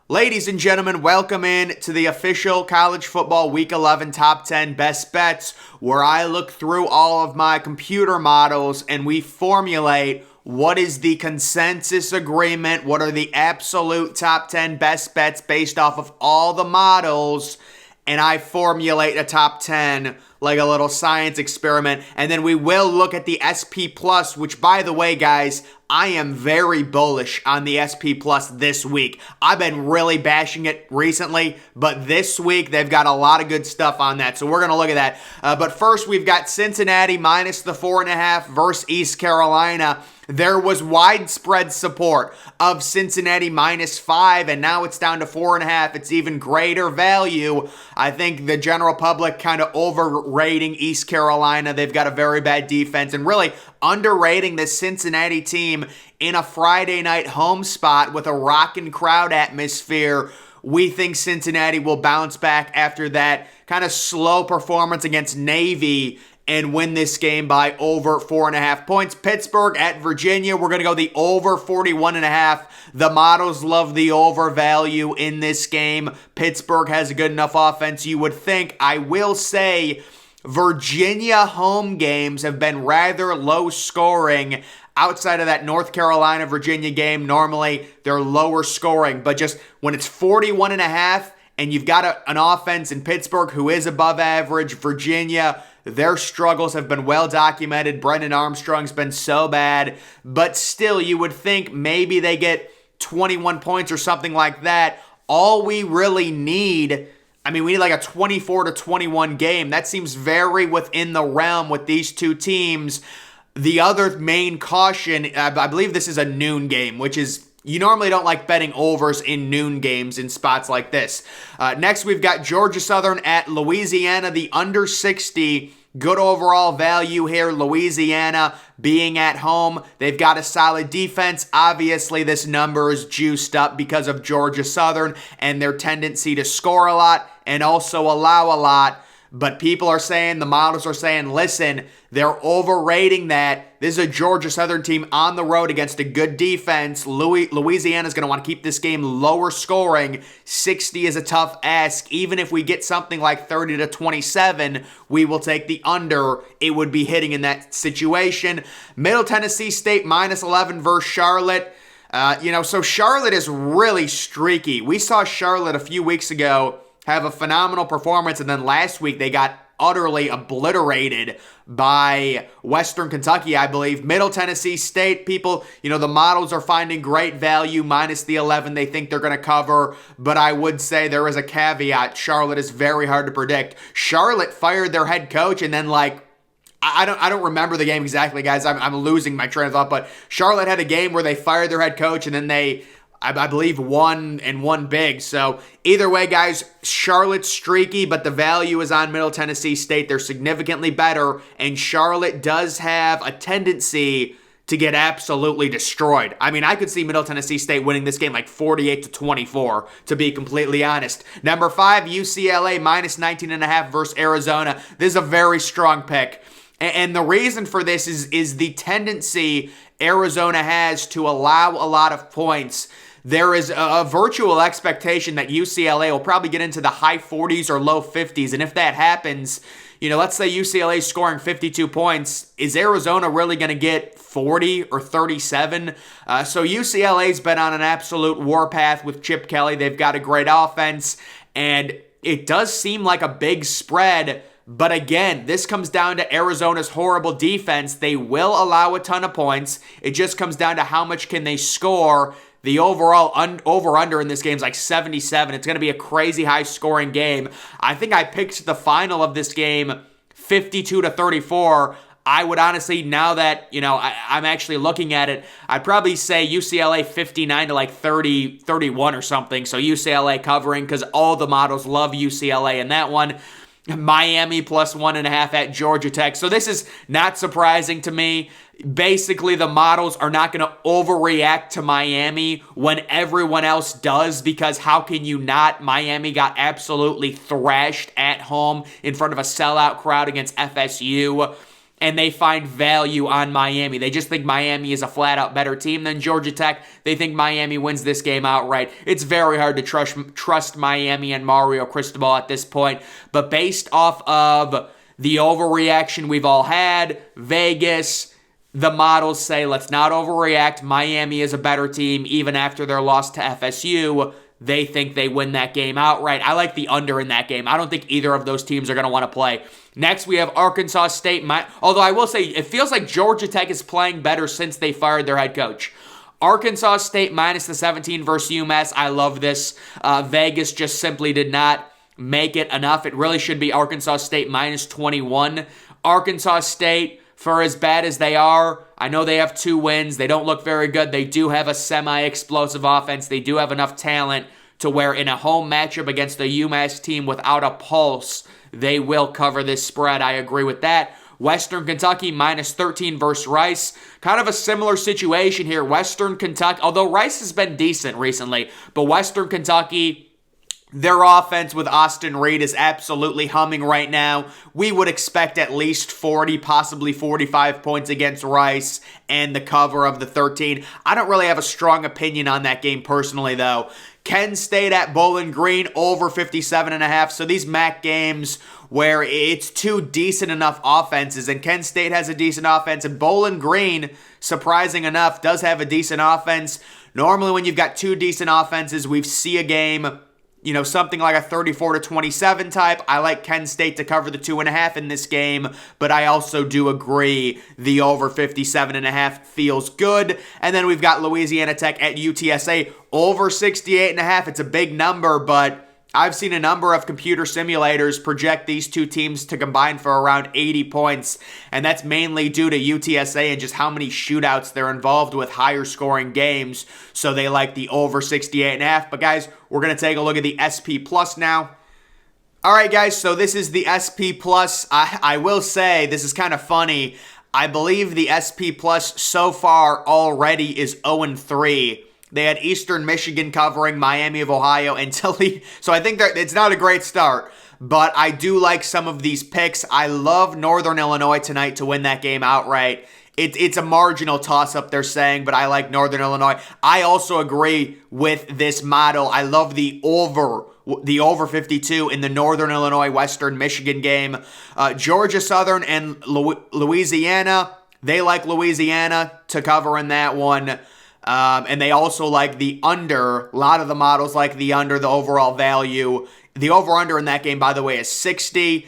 Ladies and gentlemen, welcome in to the official College Football Week 11 Top 10 Best Bets, where I look through all of my computer models and we formulate what is the consensus agreement, what are the absolute top 10 best bets based off of all the models, and I formulate a top 10 like a little science experiment. And then we will look at the SP Plus, which, by the way, guys, I am very bullish on the SP Plus this week. I've been really bashing it recently, but this week they've got a lot of good stuff on that. So we're going to look at that. But first, we've got Cincinnati minus the 4.5 versus East Carolina. There was widespread support of Cincinnati minus 5, and now it's down to 4.5. It's even greater value. I think the general public kind of overrating East Carolina. They've got a very bad defense, and really underrating the Cincinnati team in a Friday night home spot with a rockin' crowd atmosphere. We think Cincinnati will bounce back after that kind of slow performance against Navy and win this game by over 4.5 points. Pittsburgh at Virginia, we're going to go the over 41.5. The models love the over value in this game. Pittsburgh has a good enough offense, you would think. I will say Virginia home games have been rather low scoring. Outside of that North Carolina-Virginia game, normally they're lower scoring. But just when it's 41.5 and you've got an offense in Pittsburgh who is above average, Virginia, their struggles have been well documented. Brendan Armstrong's been so bad. But still, you would think maybe they get 21 points or something like that. All we really need, we need like a 24-21 game. That seems very within the realm with these two teams. The other main caution, I believe this is a noon game, which is, you normally don't like betting overs in noon games in spots like this. Next, we've got Georgia Southern at Louisiana, the under 60. Good overall value here. Louisiana being at home. They've got a solid defense. Obviously, this number is juiced up because of Georgia Southern and their tendency to score a lot and also allow a lot. But people are saying, the models are saying, listen, they're overrating that. This is a Georgia Southern team on the road against a good defense. Louisiana's going to want to keep this game lower scoring. 60 is a tough ask. Even if we get something like 30-27, we will take the under. It would be hitting in that situation. Middle Tennessee State minus 11 versus Charlotte. So Charlotte is really streaky. We saw Charlotte a few weeks ago have a phenomenal performance, and then last week they got utterly obliterated by Western Kentucky, I believe. Middle Tennessee State, people, the models are finding great value minus the 11. They think they're going to cover, but I would say there is a caveat. Charlotte is very hard to predict. Charlotte fired their head coach, and then I don't remember the game exactly, guys. I'm losing my train of thought, but Charlotte had a game where they fired their head coach, and then they, I believe, won big. So either way, guys, Charlotte's streaky, but the value is on Middle Tennessee State. They're significantly better, and Charlotte does have a tendency to get absolutely destroyed. I could see Middle Tennessee State winning this game like 48-24, to be completely honest. Number 5, UCLA minus 19.5 versus Arizona. This is a very strong pick. And the reason for this is the tendency Arizona has to allow a lot of points. There is a virtual expectation that UCLA will probably get into the high 40s or low 50s. And if that happens, let's say UCLA is scoring 52 points. Is Arizona really going to get 40 or 37? So UCLA's been on an absolute warpath with Chip Kelly. They've got a great offense, and it does seem like a big spread. But again, this comes down to Arizona's horrible defense. They will allow a ton of points. It just comes down to how much can they score. The overall over-under in this game is like 77. It's going to be a crazy high-scoring game. I think I picked the final of this game 52-34. I would honestly, now that, I'm actually looking at it, I'd probably say UCLA 59 to 30, 31 or something. So UCLA covering, because all the models love UCLA in that one. Miami plus 1.5 at Georgia Tech. So this is not surprising to me. Basically, the models are not going to overreact to Miami when everyone else does, because how can you not? Miami got absolutely thrashed at home in front of a sellout crowd against FSU. and they find value on Miami. They just think Miami is a flat-out better team than Georgia Tech. They think Miami wins this game outright. It's very hard to trust Miami and Mario Cristobal at this point, but based off of the overreaction we've all had, Vegas, the models say let's not overreact. Miami is a better team even after their loss to FSU. They think they win that game outright. I like the under in that game. I don't think either of those teams are going to want to play. Next, we have Arkansas State. Although I will say, it feels like Georgia Tech is playing better since they fired their head coach. Arkansas State minus the 17 versus UMass. I love this. Vegas just simply did not make it enough. It really should be Arkansas State minus 21. Arkansas State, for as bad as they are, I know they have 2 wins. They don't look very good. They do have a semi-explosive offense. They do have enough talent to where in a home matchup against a UMass team without a pulse, they will cover this spread. I agree with that. Western Kentucky minus 13 versus Rice. Kind of a similar situation here. Western Kentucky, although Rice has been decent recently, but Western Kentucky, their offense with Austin Reed is absolutely humming right now. We would expect at least 40, possibly 45 points against Rice and the cover of the 13. I don't really have a strong opinion on that game personally, though. Kent State at Bowling Green, over 57.5. So these MAC games where it's 2 decent enough offenses, and Kent State has a decent offense, and Bowling Green, surprising enough, does have a decent offense. Normally when you've got 2 decent offenses, we see a game, something like a 34-27 type. I like Kent State to cover the 2.5 in this game, but I also do agree the over 57.5 feels good. And then we've got Louisiana Tech at UTSA, over 68.5. It's a big number, but I've seen a number of computer simulators project these 2 teams to combine for around 80 points, and that's mainly due to UTSA and just how many shootouts they're involved with, higher scoring games, so they like the over 68.5. But guys, we're going to take a look at the SP Plus now. All right, guys, so this is the SP Plus. I will say, this is kind of funny. I believe the SP Plus so far already is 0-3. They had Eastern Michigan covering, Miami of Ohio, and Toledo. So I think that it's not a great start, but I do like some of these picks. I love Northern Illinois tonight to win that game outright. It's a marginal toss-up, they're saying, but I like Northern Illinois. I also agree with this model. I love the over 52 in the Northern Illinois Western Michigan game. Georgia Southern and Louisiana, they like Louisiana to cover in that one. And they also like the under. A lot of the models like the under, the overall value. The over-under in that game, by the way, is 60.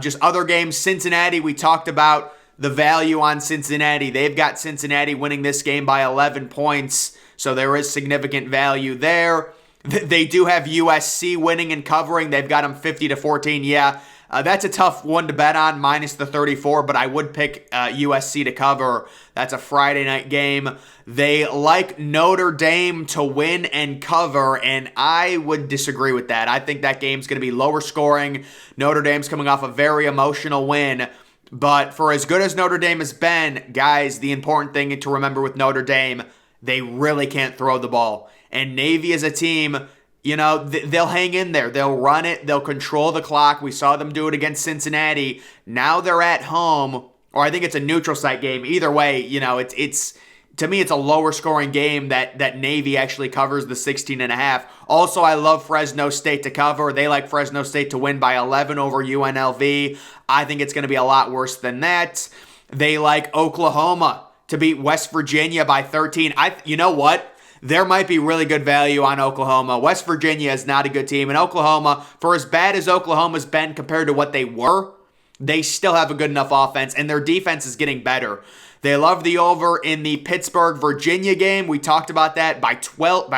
Just other games, Cincinnati, we talked about the value on Cincinnati. They've got Cincinnati winning this game by 11 points, so there is significant value there. They do have USC winning and covering. They've got them 50-14. Yeah, that's a tough one to bet on, minus the 34, but I would pick USC to cover. That's a Friday night game. They like Notre Dame to win and cover, and I would disagree with that. I think that game's going to be lower scoring. Notre Dame's coming off a very emotional win, but for as good as Notre Dame has been, guys, the important thing to remember with Notre Dame, they really can't throw the ball. And Navy is a team, they'll hang in there. They'll run it. They'll control the clock. We saw them do it against Cincinnati. Now they're at home, or I think it's a neutral site game. Either way, it's to me, it's a lower scoring game that Navy actually covers the 16.5. Also, I love Fresno State to cover. They like Fresno State to win by 11 over UNLV. I think it's going to be a lot worse than that. They like Oklahoma to beat West Virginia by 13. You know what? There might be really good value on Oklahoma. West Virginia is not a good team. And Oklahoma, for as bad as Oklahoma's been compared to what they were, they still have a good enough offense, and their defense is getting better. They love the over in the Pittsburgh-Virginia game. We talked about that by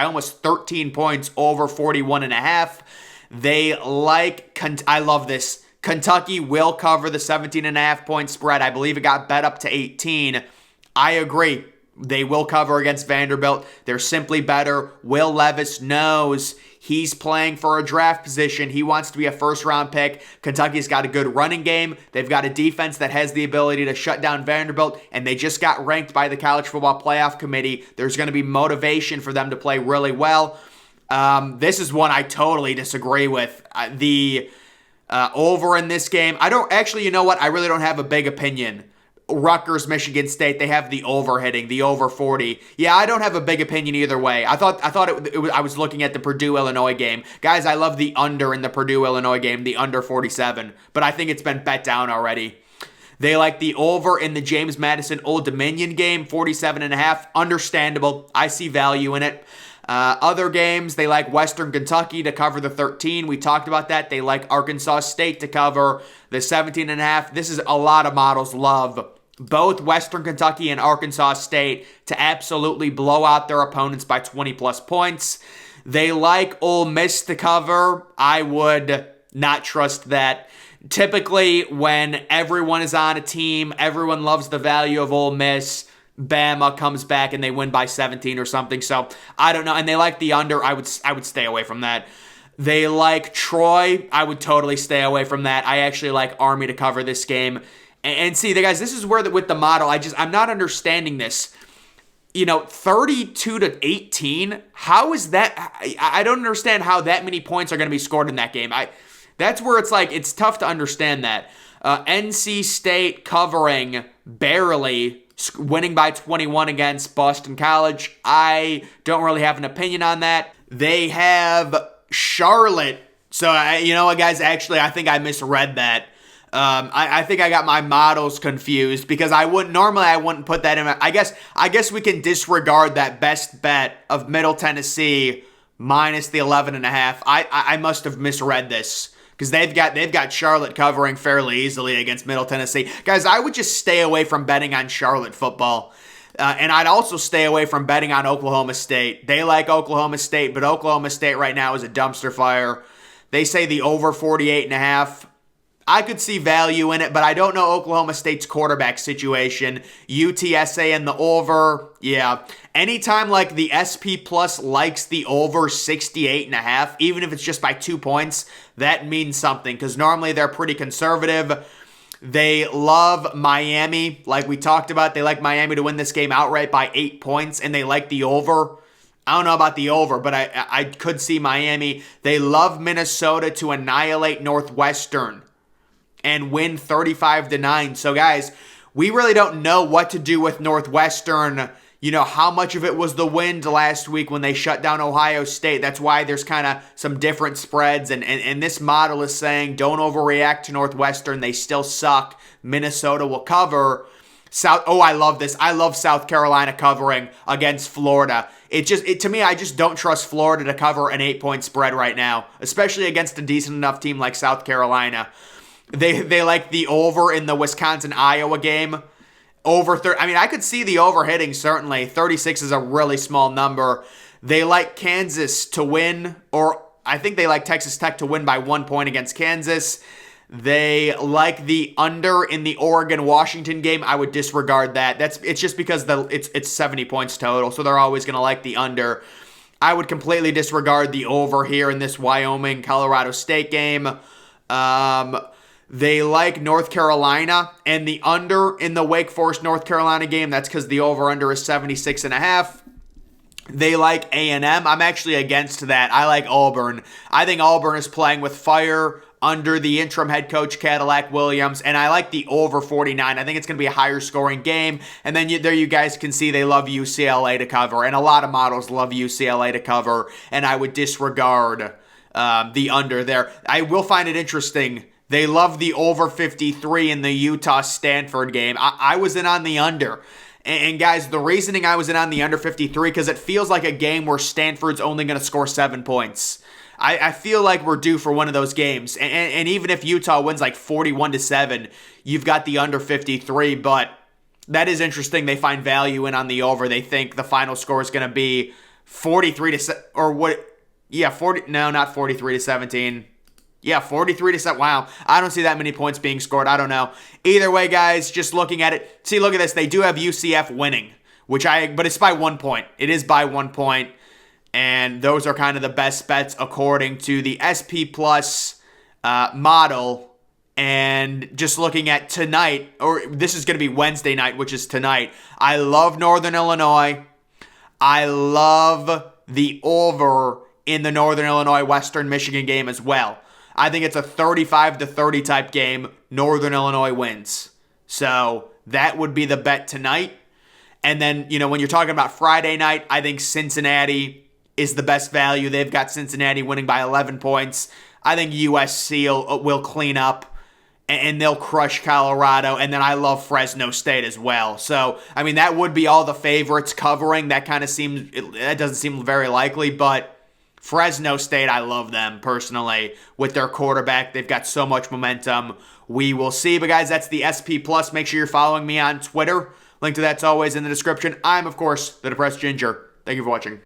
almost 13 points, over 41.5. They like, I love this. Kentucky will cover the 17.5 point spread. I believe it got bet up to 18. I agree. They will cover against Vanderbilt. They're simply better. Will Levis knows he's playing for a draft position. He wants to be a first-round pick. Kentucky's got a good running game. They've got a defense that has the ability to shut down Vanderbilt, and they just got ranked by the College Football Playoff Committee. There's going to be motivation for them to play really well. This is one I totally disagree with. The over in this game, I don't actually, you know what? I really don't have a big opinion. Rutgers, Michigan State, they have the over hitting, the over 40. Yeah, I don't have a big opinion either way. I was looking at the Purdue Illinois game. Guys, I love the under in the Purdue Illinois game, the under 47, but I think it's been bet down already. They like the over in the James Madison Old Dominion game, 47.5. Understandable. I see value in it. Other games, they like Western Kentucky to cover the 13. We talked about that. They like Arkansas State to cover the 17.5. This is a lot of models love both Western Kentucky and Arkansas State to absolutely blow out their opponents by 20 plus points. They like Ole Miss to cover. I would not trust that. Typically, when everyone is on a team, everyone loves the value of Ole Miss. Bama comes back and they win by 17 or something. So I don't know. And they like the under. I would stay away from that. They like Troy. I would totally stay away from that. I actually like Army to cover this game. And see, guys, this is where with the model, I'm not understanding this. 32-18. How is that? I don't understand how that many points are going to be scored in that game. That's where it's tough to understand that. NC State covering barely, winning by 21 against Boston College. I don't really have an opinion on that. They have Charlotte. So, you know what, guys? Actually, I think I misread that. I think I got my models confused because I wouldn't put that in. I guess we can disregard that best bet of Middle Tennessee minus the 11.5. I must have misread this because they've got Charlotte covering fairly easily against Middle Tennessee. Guys, I would just stay away from betting on Charlotte football. And I'd also stay away from betting on Oklahoma State. They like Oklahoma State, but Oklahoma State right now is a dumpster fire. They say the over 48.5. I could see value in it, but I don't know Oklahoma State's quarterback situation. UTSA and the over, yeah. Anytime like the SP Plus likes the over 68.5, even if it's just by 2 points, that means something because normally they're pretty conservative. They love Miami, like we talked about. They like Miami to win this game outright by 8 points, and they like the over. I don't know about the over, but I could see Miami. They love Minnesota to annihilate Northwestern and win 35-9. So, guys, we really don't know what to do with Northwestern. How much of it was the wind last week when they shut down Ohio State. That's why there's kind of some different spreads. And this model is saying don't overreact to Northwestern. They still suck. Minnesota will cover. I love this. I love South Carolina covering against Florida. To me, I just don't trust Florida to cover an 8-point spread right now, especially against a decent enough team like South Carolina. They like the over in the Wisconsin-Iowa game. Over 30. I could see the over hitting, certainly. 36 is a really small number. They like Kansas to win, or I think they like Texas Tech to win by 1 point against Kansas. They like the under in the Oregon-Washington game. I would disregard that. It's just because it's 70 points total, so they're always going to like the under. I would completely disregard the over here in this Wyoming-Colorado State game. They like North Carolina and the under in the Wake Forest North Carolina game. That's because the over-under is 76.5. They like A&M. I'm actually against that. I like Auburn. I think Auburn is playing with fire under the interim head coach Cadillac Williams, and I like the over 49. I think it's going to be a higher scoring game. And then there you guys can see they love UCLA to cover, and a lot of models love UCLA to cover, and I would disregard the under there. I will find it interesting. They love the over 53 in the Utah-Stanford game. I was in on the under. And guys, the reasoning I was in on the under 53, because it feels like a game where Stanford's only going to score 7 points. I feel like we're due for one of those games. And even if Utah wins like 41-7, you've got the under 53. But that is interesting. They find value in on the over. They think the final score is going to be 43-7, or what? Yeah, 43-17. Yeah, 43-7. Wow. I don't see that many points being scored. I don't know. Either way, guys, just looking at it. See, look at this. They do have UCF winning, but it's by 1 point. It is by 1 point. And those are kind of the best bets according to the SP Plus model. And just looking at tonight, or this is going to be Wednesday night, which is tonight. I love Northern Illinois. I love the over in the Northern Illinois-Western Michigan game as well. I think it's a 35-30 type game. Northern Illinois wins. So that would be the bet tonight. And then, when you're talking about Friday night, I think Cincinnati is the best value. They've got Cincinnati winning by 11 points. I think USC will clean up and they'll crush Colorado. And then I love Fresno State as well. So, that would be all the favorites covering. That doesn't seem very likely, but Fresno State, I love them personally with their quarterback. They've got so much momentum. We will see. But guys, that's the SP Plus. Make sure you're following me on Twitter. Link to that's always in the description. I'm, of course, the Depressed Ginger. Thank you for watching.